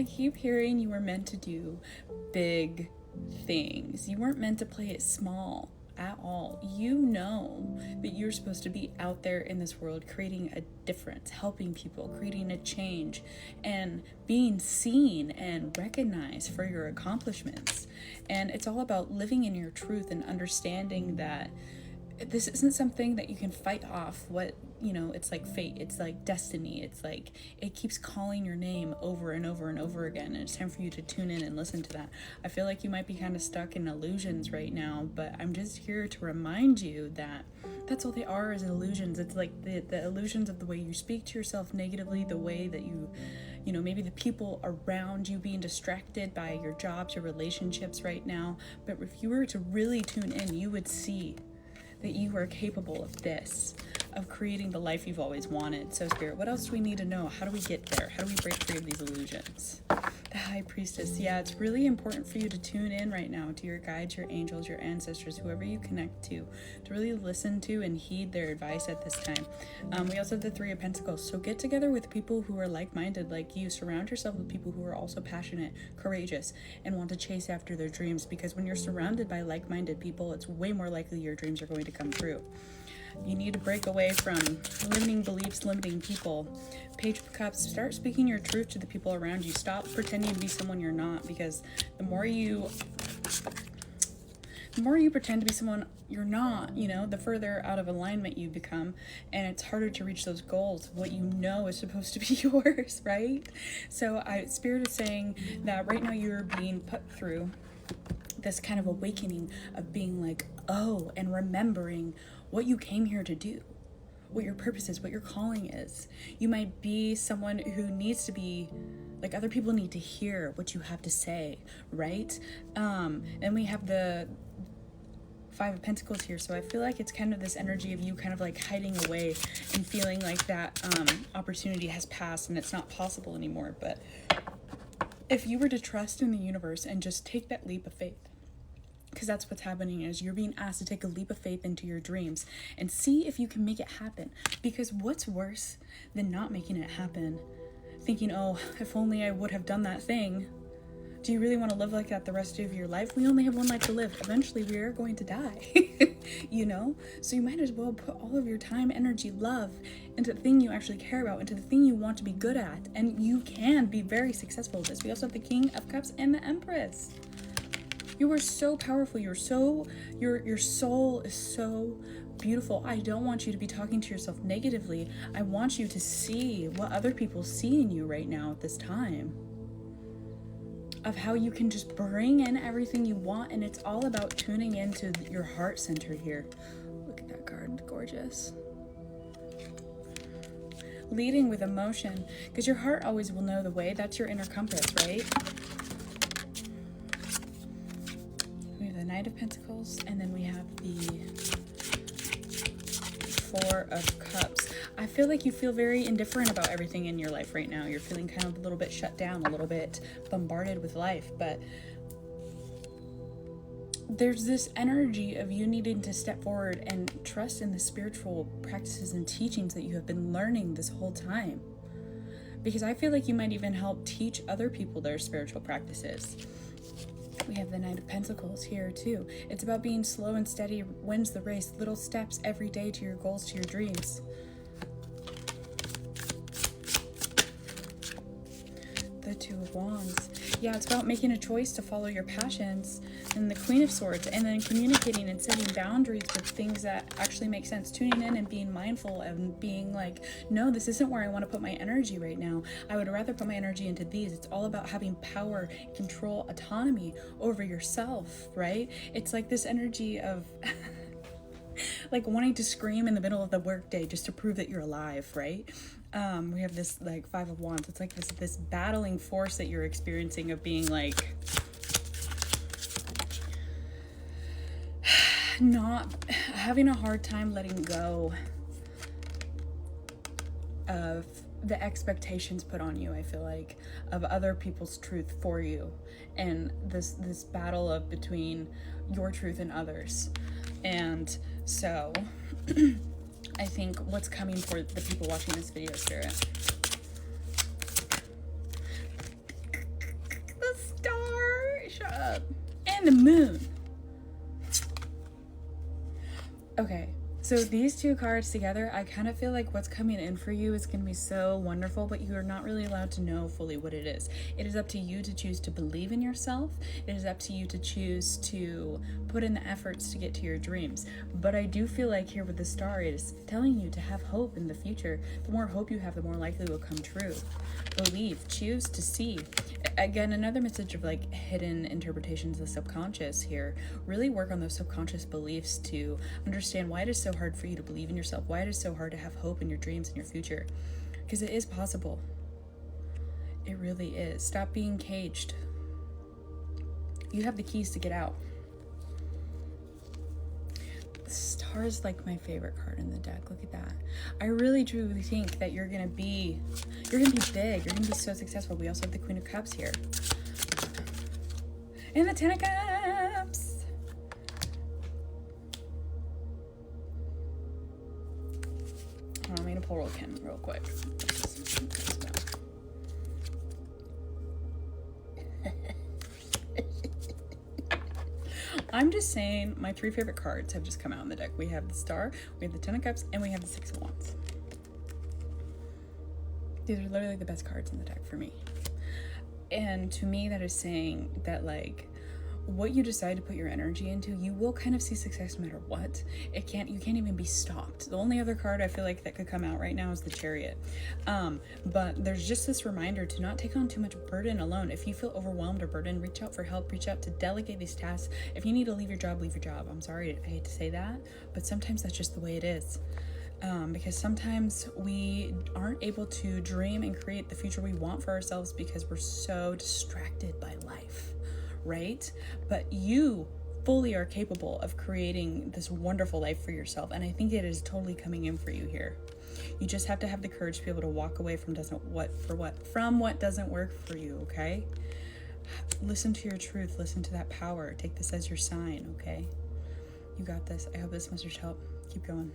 keep hearing you were meant to do big things. You weren't meant to play it small at all. You know that you're supposed to be out there in this world creating a difference, helping people, creating a change, and being seen and recognized for your accomplishments. And it's all about living in your truth and understanding that this isn't something that you can fight off. It's like fate, it's like destiny, it's like it keeps calling your name over and over and over again, and it's time for you to tune in and listen to that. I feel like you might be kind of stuck in illusions right now, but I'm just here to remind you that that's all they are, is illusions. It's like the illusions of the way you speak to yourself negatively, the way that you maybe the people around you being distracted by your jobs, your relationships right now. But if you were to really tune in, you would see that you are capable of this, of creating the life you've always wanted. So Spirit, what else do we need to know? How do we get there? How do we break free of these illusions? The High Priestess. Yeah, it's really important for you to tune in right now to your guides, your angels, your ancestors, whoever you connect to really listen to and heed their advice at this time. We also have the Three of Pentacles. So get together with people who are like-minded like you. Surround yourself with people who are also passionate, courageous, and want to chase after their dreams, because when you're surrounded by like-minded people, it's way more likely your dreams are going to come true. You need to break away from limiting beliefs, limiting people. Page of Cups, start speaking your truth to the people around you. Stop pretending to be someone you're not, because the more you pretend to be someone you're not, the further out of alignment you become, and it's harder to reach those goals, what you know is supposed to be yours, right? So Spirit is saying that right now you're being put through this kind of awakening of being like, oh, and remembering what you came here to do, what your purpose is, what your calling is. You might be someone who needs to be, like, other people need to hear what you have to say, right? And we have the Five of Pentacles here, so I feel like it's kind of this energy of you kind of like hiding away and feeling like that opportunity has passed and it's not possible anymore. But if you were to trust in the universe and just take that leap of faith, because that's what's happening, is you're being asked to take a leap of faith into your dreams and see if you can make it happen. Because what's worse than not making it happen? Thinking, oh, if only I would have done that thing. Do you really want to live like that the rest of your life? We only have one life to live. Eventually we are going to die, So you might as well put all of your time, energy, love into the thing you actually care about, into the thing you want to be good at. And you can be very successful at this. We also have the King of Cups and the Empress. You are so powerful. Your soul is so beautiful. I don't want you to be talking to yourself negatively. I want you to see what other people see in you right now at this time, of how you can just bring in everything you want. And it's all about tuning into your heart center here. Look at that card, gorgeous. Leading with emotion, because your heart always will know the way. That's your inner compass, right? We have the Knight of Pentacles, and then we have the Four of Cups. I feel like you feel very indifferent about everything in your life right now. You're feeling kind of a little bit shut down, a little bit bombarded with life, but there's this energy of you needing to step forward and trust in the spiritual practices and teachings that you have been learning this whole time. Because I feel like you might even help teach other people their spiritual practices. We have the Knight of Pentacles here too. It's about being slow and steady wins the race. Little steps every day to your goals, to your dreams. The Two of Wands. Yeah, it's about making a choice to follow your passions. And the Queen of Swords, and then communicating and setting boundaries with things that actually make sense. Tuning in and being mindful and being like, no, this isn't where I want to put my energy right now. I would rather put my energy into these. It's all about having power, control, autonomy over yourself, right? It's like this energy of like wanting to scream in the middle of the workday just to prove that you're alive, right? We have this like Five of Wands. It's like this battling force that you're experiencing of being like not having a hard time letting go of the expectations put on you, I feel like, of other people's truth for you, and this battle of between your truth and others. And so I think what's coming for the people watching this video, Spirit, and the moon. Okay, so these two cards together, I kind of feel like what's coming in for you is going to be so wonderful, but you are not really allowed to know fully what it is. It is up to you to choose to believe in yourself. It is up to you to choose to put in the efforts to get to your dreams. But I do feel like here with the star, it is telling you to have hope in the future. The more hope you have, the more likely it will come true. Believe, choose to see. Again, another message of like hidden interpretations of the subconscious here. Really work on those subconscious beliefs to understand why it is so hard for you to believe in yourself, why it is so hard to have hope in your dreams and your future. Because it is possible. It really is. Stop being caged. You have the keys to get out. The star is like my favorite card in the deck. Look at that. I really truly think that you're gonna be big. You're gonna be so successful. We also have the Queen of Cups here. And the Ten of Cups. Hold on, I'm gonna pull Kim real quick. I'm just saying, my three favorite cards have just come out in the deck. We have the Star, we have the Ten of Cups, and we have the Six of Wands. These are literally the best cards in the deck for me. And to me, that is saying that, like, what you decide to put your energy into, you will kind of see success no matter what. You can't even be stopped. The only other card I feel like that could come out right now is the Chariot. But there's just this reminder to not take on too much burden alone. If you feel overwhelmed or burdened, reach out for help, reach out to delegate these tasks. If you need to leave your job, leave your job. I'm sorry, I hate to say that, but sometimes that's just the way it is. Because sometimes we aren't able to dream and create the future we want for ourselves because we're so distracted by life. Right? But you fully are capable of creating this wonderful life for yourself, and I think it is totally coming in for you here. You just have to have the courage to be able to walk away from what doesn't work for you, okay? Listen to your truth, listen to that power. Take this as your sign, okay? You got this. I hope this message helped. Keep going.